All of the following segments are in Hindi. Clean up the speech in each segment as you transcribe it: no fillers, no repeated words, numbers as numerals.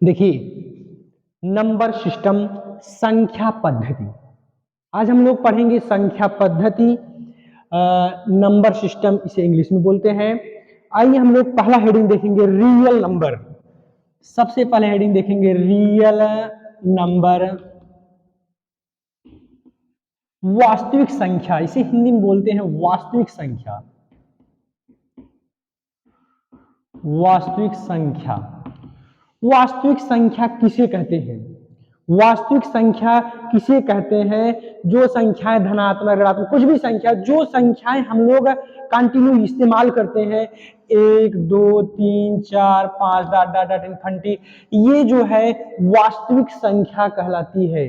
देखिए नंबर सिस्टम, संख्या पद्धति। आज हम लोग पढ़ेंगे संख्या पद्धति, नंबर सिस्टम इसे इंग्लिश में बोलते हैं। आइए हम लोग पहला हेडिंग देखेंगे रियल नंबर। सबसे पहले हेडिंग देखेंगे रियल नंबर, वास्तविक संख्या, इसे हिंदी में बोलते हैं वास्तविक संख्या। वास्तविक संख्या, वास्तविक संख्या किसे कहते हैं? वास्तविक संख्या किसे कहते हैं? जो संख्याएं धनात्मक ऋणात्मक कुछ भी संख्या, जो संख्याएं हम लोग कंटिन्यू इस्तेमाल करते हैं, 1 2 3 4 5 डॉट डॉट डॉट इन्फिनिटी, ये जो है वास्तविक संख्या कहलाती है।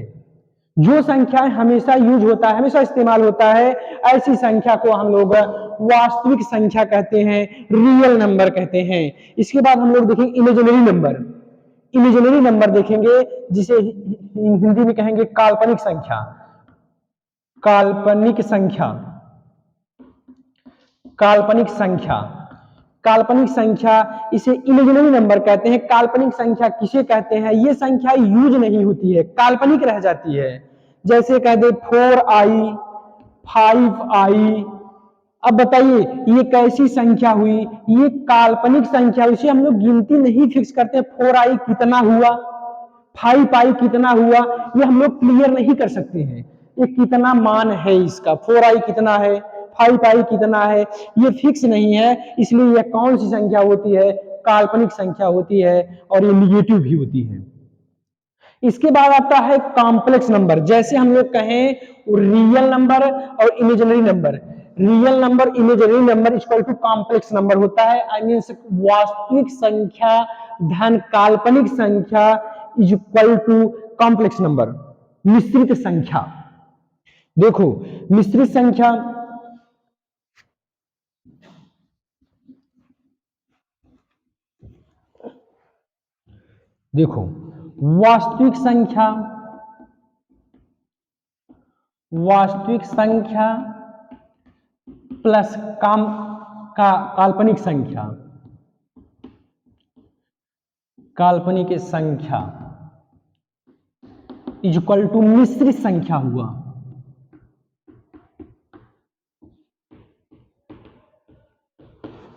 जो संख्याएं हमेशा यूज होता है, हमेशा इस्तेमाल होता है, ऐसी संख्या को हम लोग वास्तविक संख्या कहते हैं, रियल नंबर कहते हैं। इसके बाद हम लोग देखेंगे इमेजिनरी नंबर। इमेजिनरी नंबर देखेंगे जिसे हिंदी में कहेंगे काल्पनिक संख्या। काल्पनिक संख्या, काल्पनिक संख्या, काल्पनिक संख्या, इसे इमेजिनरी नंबर कहते हैं। काल्पनिक संख्या किसे कहते हैं? ये संख्या यूज नहीं होती है, काल्पनिक रह जाती है। जैसे कह दे 4i 5i। अब बताइए ये कैसी संख्या हुई? ये काल्पनिक संख्या, इसे हम लोग गिनती नहीं फिक्स करते। 4i कितना हुआ, 5i कितना हुआ, ये हम लोग क्लियर नहीं कर सकते हैं। ये कितना मान है इसका, 4i कितना है, 5i कितना है, ये फिक्स नहीं है। इसलिए यह कौन सी संख्या होती है? काल्पनिक संख्या होती है, और ये निगेटिव भी होती है। इसके बाद आता है कॉम्प्लेक्स नंबर। जैसे हम लोग कहें रियल नंबर और imaginary number, real number imaginary number equal to complex number होता है। आई मीन वास्तविक संख्या धन काल्पनिक संख्या is equal to complex number, मिश्रित संख्या। देखो मिश्रित संख्या, देखो वास्तविक संख्या, वास्तविक संख्या प्लस काल्पनिक संख्या, काल्पनिक संख्या इज इक्वल टू मिश्रित संख्या हुआ।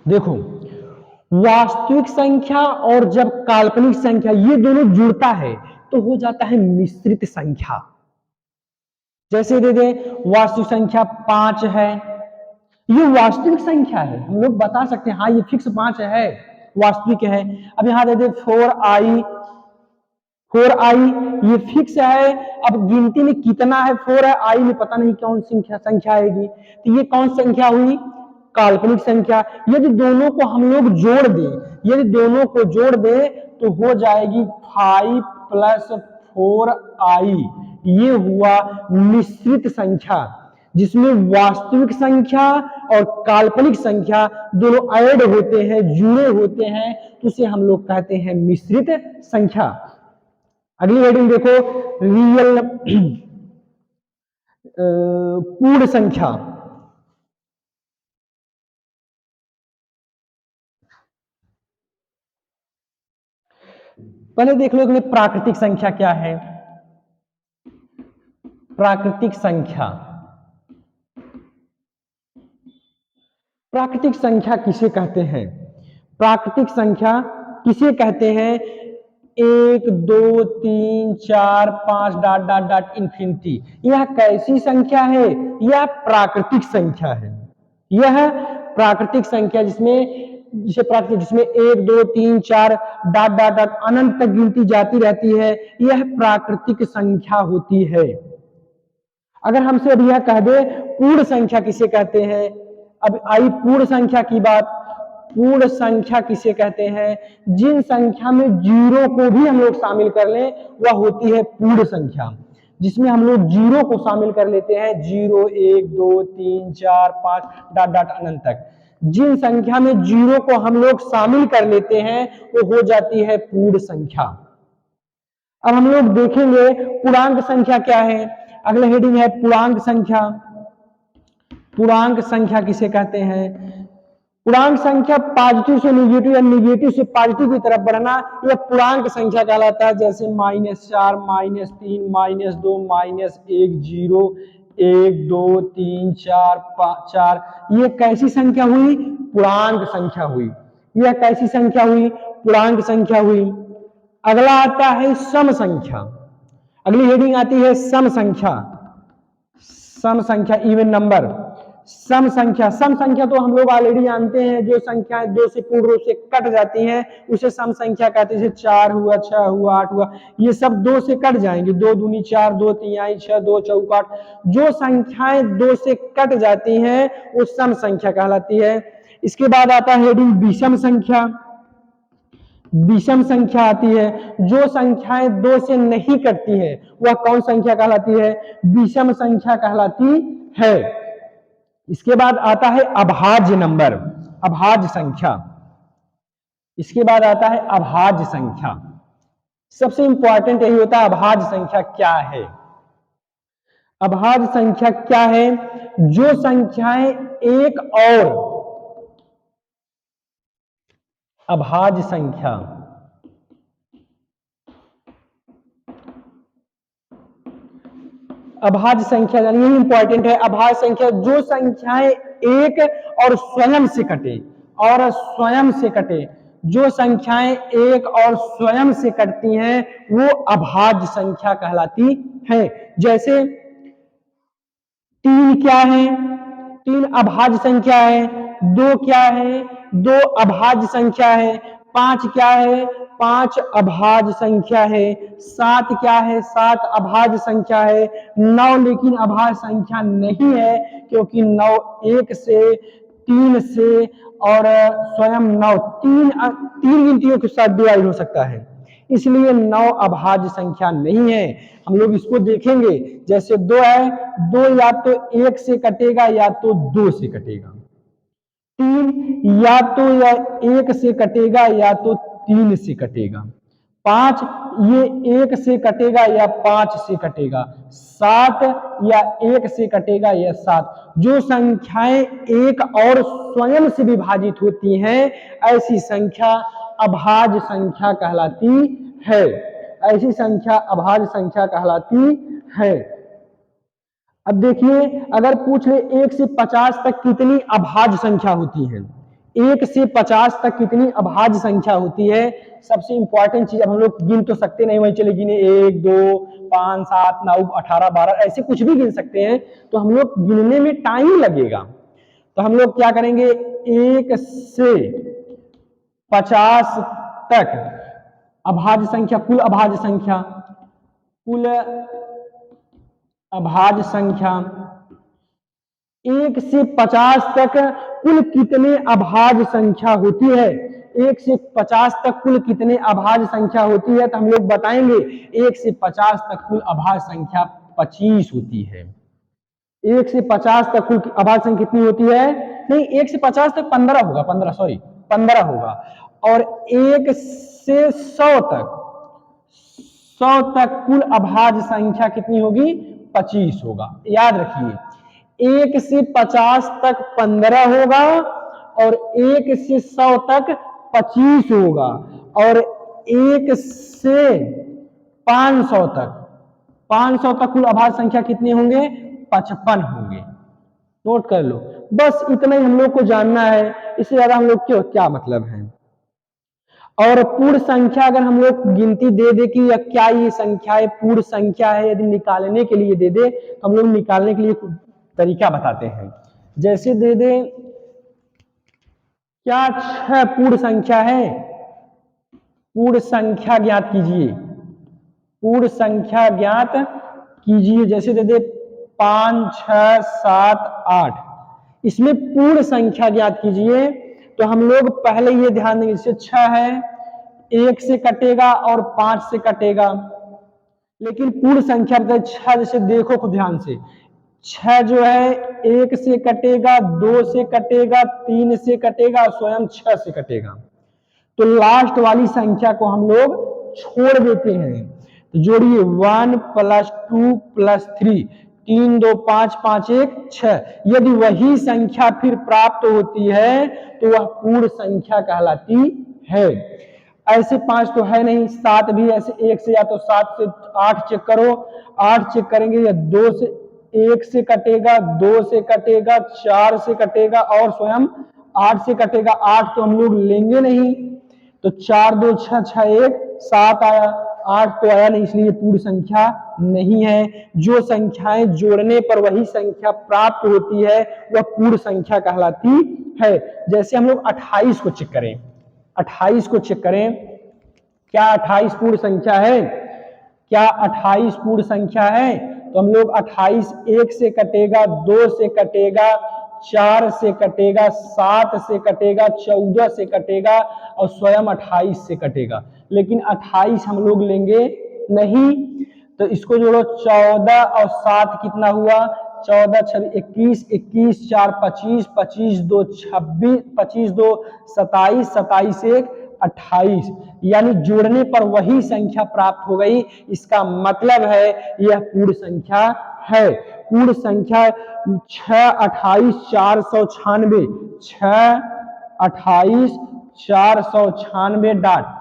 देखो वास्तविक संख्या और जब काल्पनिक संख्या ये दोनों जुड़ता है तो हो जाता है मिश्रित संख्या। जैसे दे दे वास्तविक संख्या 5 है, ये वास्तविक संख्या है, हम लोग बता सकते हैं हाँ ये फिक्स 5 है, वास्तविक है। अब यहां दे दे 4i, 4i ये फिक्स है। अब गिनती में कितना है, 4 है, i में पता नहीं कौन संख्या आएगी, तो ये कौन संख्या हुई? काल्पनिक संख्या। यदि दोनों को हम लोग जोड़ दें, यदि दोनों को जोड़ दें तो हो जाएगी 5 प्लस 4i, ये हुआ मिश्रित संख्या, जिसमें वास्तविक संख्या और काल्पनिक संख्या दोनों ऐड होते हैं, जुड़े होते हैं, तो उसे हम लोग कहते हैं मिश्रित संख्या। अगली हेडिंग देखो रियल पूर्ण संख्या। पहले देख लो कि प्राकृतिक संख्या क्या है। प्राकृतिक संख्या, प्राकृतिक संख्या किसे कहते हैं? प्राकृतिक संख्या किसे कहते हैं? 1 2 3 4 5 डॉट डॉट डॉट इन्फिनिटी, यह कैसी संख्या है? यह प्राकृतिक संख्या है। यह प्राकृतिक संख्या जिसे प्राकृतिक, जिसमें 1 2 3 4 डॉट डॉट डॉट अनंत तक गिनती जाती रहती है, यह प्राकृतिक संख्या होती है। अगर हमसे अब यह कह दे पूर्ण संख्या किसे कहते हैं, अब आई पूर्ण संख्या की बात। पूर्ण संख्या किसे कहते हैं? जिन संख्या में जीरो को भी हम लोग शामिल कर लें वह होती है पूर्ण संख्या, जिसमें हम लोग जीरो को शामिल कर लेते हैं, 0 1 2 3 4 5 डॉट डॉट अनंत तक। जिन संख्या में जीरो को हम लोग शामिल कर लेते हैं वो हो जाती है पूर्ण संख्या। अब हम लोग देखेंगे पूर्णांक संख्या क्या है। अगला हेडिंग है पूर्णांक संख्या। पूर्णांक संख्या किसे कहते हैं? पूर्णांक संख्या पॉजिटिव से निगेटिव या निगेटिव से पॉजिटिव की तरफ बढ़ना यह पूर्णांक संख्या कहलाता है। जैसे -4, -3, -2, -1, 0, 1, 2, 3, 4, 5, 4। ये कैसी संख्या हुई? पूर्णांक संख्या हुई। यह कैसी संख्या हुई? पूर्णांक संख्या हुई। अगला आता है सम संख्या। अगली हेडिंग आती है सम संख्या। सम संख्या, इवन नंबर। सम संख्या, सम संख्या तो हम लोग ऑलरेडी जानते हैं, जो संख्याएं 2 से पूर्ण रूप से कट जाती हैं उसे सम संख्या कहते हैं। जैसे 4 हुआ, 6 हुआ, 8 हुआ, ये सब 2 से कट जाएंगे। 2 दूनी 4, 2 तिहाई 6, 2 चौका 8। जो संख्याएं 2 से कट जाती हैं वो सम संख्या कहलाती है। इसके बाद आता है हेडिंग विषम संख्या। विषम संख्या आती है, जो संख्याएं 2 से नहीं कटती है वह कौन संख्या कहलाती है? विषम संख्या कहलाती है। इसके बाद आता है अभाज्य नंबर, अभाज्य संख्या। इसके बाद आता है अभाज्य संख्या। सबसे इंपॉर्टेंट यही होता है अभाज्य संख्या क्या है। अभाज्य संख्या क्या है? जो संख्याएं एक और अभाज्य संख्या, अभाज्य संख्या यानी यही इंपॉर्टेंट है। अभाज्य संख्या जो संख्याएं एक और स्वयं से कटे, और स्वयं से कटे, जो संख्याएं एक और स्वयं से कटती हैं वो अभाज्य संख्या कहलाती है। जैसे 3 क्या है? 3 अभाज्य संख्या है। 2 क्या है? 2 अभाज्य संख्या है। 5 क्या है? 5 अभाज्य संख्या है। 7 क्या है? 7 अभाज्य संख्या है। 9 लेकिन अभाज्य संख्या नहीं है, क्योंकि 9 1 से, 3 से और स्वयं 9 तीन गिनतियों के साथ डिवाइड हो सकता है, इसलिए 9 अभाज्य संख्या नहीं है। हम लोग इसको देखेंगे। जैसे 2 है, 2 या तो 1 से कटेगा या तो 2 से कटेगा। 3 या तो 1 से कटेगा या तो 3 से कटेगा। 5 ये 1 से कटेगा या 5 से कटेगा। 7 या 1 से कटेगा या 7। जो संख्याएं एक और स्वयं से विभाजित होती हैं ऐसी संख्या अभाज्य संख्या कहलाती है। ऐसी संख्या अभाज्य संख्या कहलाती है। अब देखिए, अगर पूछ ले 1 से 50 तक कितनी अभाज्य संख्या होती है, 1 से 50 तक कितनी अभाज्य संख्या होती है। सबसे इंपॉर्टेंट चीज, अब हम लोग गिन तो सकते नहीं, वही चले गिने 1, 2, 5, 7, 9, 18, 12 ऐसे कुछ भी गिन सकते हैं, तो हम लोग गिनने में टाइम लगेगा। तो हम लोग क्या करेंगे, 1 से 50 तक अभाज्य संख्या, कुल अभाज्य संख्या, कुल अभाज्य संख्या 1 से 50 तक कुल कितने अभाज्य संख्या होती है। 1 से 50 तक कुल कितने अभाज्य संख्या होती है, तो हम लोग बताएंगे 1 से 50 तक कुल अभाज्य संख्या 25 होती है। 1 से 50 तक कुल अभाज्य संख्या कितनी होती है? नहीं, 1 से 50 तक 15 होगा, 15 होगा। और 1 से 100 तक कुल अभाज्य संख्या कितनी होगी? 25 होगा। याद रखिए, 1 से 50 तक 15 होगा और 1 से 100 तक 25 होगा, और 1 से 500 तक कुल अभाज्य संख्या कितने होंगे? 55 होंगे। नोट कर लो, बस इतना ही हम लोग को जानना है, इससे ज्यादा हम लोग क्या मतलब है। और पूर्ण संख्या अगर हम लोग गिनती दे दे कि या क्या ये संख्याएं पूर्ण संख्या है, यदि निकालने के लिए दे दे तो हम लोग निकालने के लिए तरीका बताते हैं। जैसे दे दे क्या 6 पूर्ण संख्या है, पूर्ण संख्या ज्ञात कीजिए, पूर्ण संख्या ज्ञात कीजिए। जैसे दे दे 5, 6, 7, 8, इसमें पूर्ण संख्या ज्ञात कीजिए। तो हम लोग पहले ये ध्यान देंगे, जैसे 6 है, 1 से कटेगा और 5 से कटेगा, लेकिन पूर्ण संख्या बताए 6, जैसे देखो खुद ध्यान से, 6 जो है 1 से कटेगा, 2 से कटेगा, 3 से कटेगा, स्वयं 6 से कटेगा। तो लास्ट वाली संख्या को हम लोग छोड़ देते हैं। तो जोड़िए 1 + 2 + 3, 3 2 5 5 1 6। यदि वही संख्या फिर प्राप्त होती है तो वह पूर्ण संख्या कहलाती है। ऐसे 5 तो है नहीं, 7 भी ऐसे 1 से, या तो 7 से 8 चेक करो, 8 चेक करेंगे या 2 से 1 से कटेगा, 2 से कटेगा, 4 से कटेगा और स्वयं 8 से कटेगा। 8 तो हम लोग लेंगे नहीं, तो 4 2 6 6 1 7 आया, 8 तो आया नहीं, इसलिए पूर्ण संख्या नहीं है। जो संख्याएं जोड़ने पर वही संख्या प्राप्त होती है वह पूर्ण संख्या कहलाती है। जैसे हम लोग 28 को चेक करें, 28 को चेक करें, क्या 28 पूर्ण संख्या है? क्या 28 पूर्ण संख्या है? तो हम लोग 28 1 से कटेगा, 2 से कटेगा, 4 से कटेगा, 7 से कटेगा, 14 से कटेगा और स्वयं 28 से कटेगा। लेकिन 28 हम लोग लेंगे नहीं, तो इसको जोड़ो, 14 और 7 कितना हुआ? 14 6 21, 21 4 25, 25 2 26, 25 2 27, 27 1 28, यानी जोड़ने पर वही संख्या प्राप्त हो गई। इसका मतलब है यह पूर्ण संख्या है। पूर्ण संख्या 6 28 496, 6 28 496 डॉट।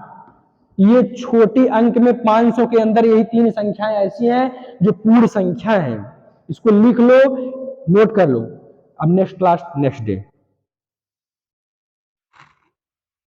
ये छोटी अंक में 500 के अंदर यही 3 संख्याएं ऐसी हैं जो पूर्ण संख्या हैं। इसको लिख लो, नोट कर लो। अब नेक्स्ट क्लास नेक्स्ट डे।